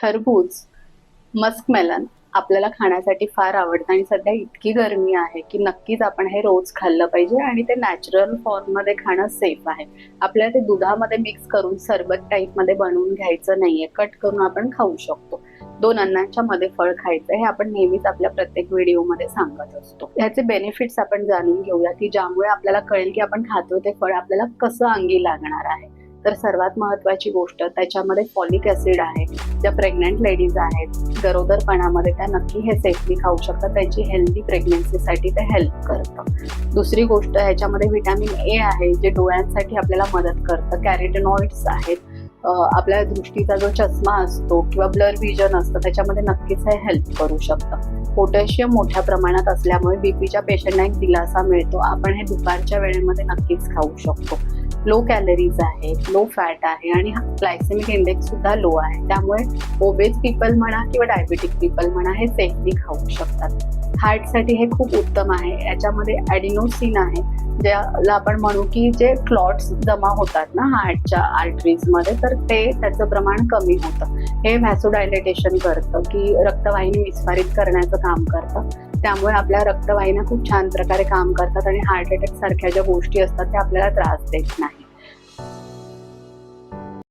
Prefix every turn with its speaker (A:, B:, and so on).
A: खरबूज, मस्कमेलन आपल्याला खाण्यासाठी फार आवडतं आणि सध्या इतकी गरमी आहे की नक्कीच आपण हे रोज खाल्लं पाहिजे आणि ते नॅचरल फॉर्ममध्ये खाणं सेफ आहे. आपल्याला ते दुधामध्ये मिक्स करून सरबत टाईपमध्ये बनवून घ्यायचं नाहीये, कट करून आपण खाऊ शकतो. 2 अन्नाच्या मध्ये फळ खायचं हे आपण नेहमीच आपल्या प्रत्येक व्हिडिओमध्ये सांगत असतो. ह्याचे बेनिफिट्स आपण जाणून घेऊया की ज्यामुळे आपल्याला कळेल की आपण खातो ते फळ आपल्याला कसं अंगी लागणार आहे. तर सर्वात महत्त्वाची गोष्ट त्याच्यामध्ये फॉलिक ॲसिड आहे. ज्या प्रेग्नंट लेडीज आहेत गरोदरपणामध्ये त्या नक्की हे सेफली खाऊ शकतात. त्यांची हेल्दी प्रेग्नन्सीसाठी ते हेल्प करतं. दुसरी गोष्ट ह्याच्यामध्ये व्हिटॅमिन ए आहे जे डोळ्यांसाठी आपल्याला मदत करतं. कॅरोटिनॉइड्स आहेत. आपल्या दृष्टीचा जो चष्मा असतो किंवा ब्लर व्हिजन असतं त्याच्यामध्ये नक्कीच हे हेल्प करू शकतं. पोटॅशियम मोठ्या प्रमाणात असल्यामुळे बीपीच्या पेशंटना एक दिलासा मिळतो. आपण हे दुपारच्या वेळेमध्ये नक्कीच खाऊ शकतो. लो कॅलरीज आहे, लो फॅट आहे आणि ग्लायसेमिक इंडेक्स सुद्धा लो आहे. त्यामुळे ओबेज पीपल म्हणा किंवा डायबेटिक पीपल म्हणा हे सेफली खाऊ शकतात. हार्टसाठी हे खूप उत्तम आहे. याच्यामध्ये ॲडिनोसिन आहे ज्याला आपण म्हणू की जे क्लॉट्स जमा होतात ना हार्टच्या आर्टरीजमध्ये तर ते त्याचं प्रमाण कमी होतं. हे व्हॅसोडायलेटेशन करतं की रक्तवाहिनी विस्फारित करण्याचं काम करतं. त्यामुळे आपल्या रक्तवाहिन्या खूप छान प्रकारे काम करतात आणि हार्ट अटॅक सारख्या ज्या गोष्टी असतात त्या आपल्याला त्रास देत नाही.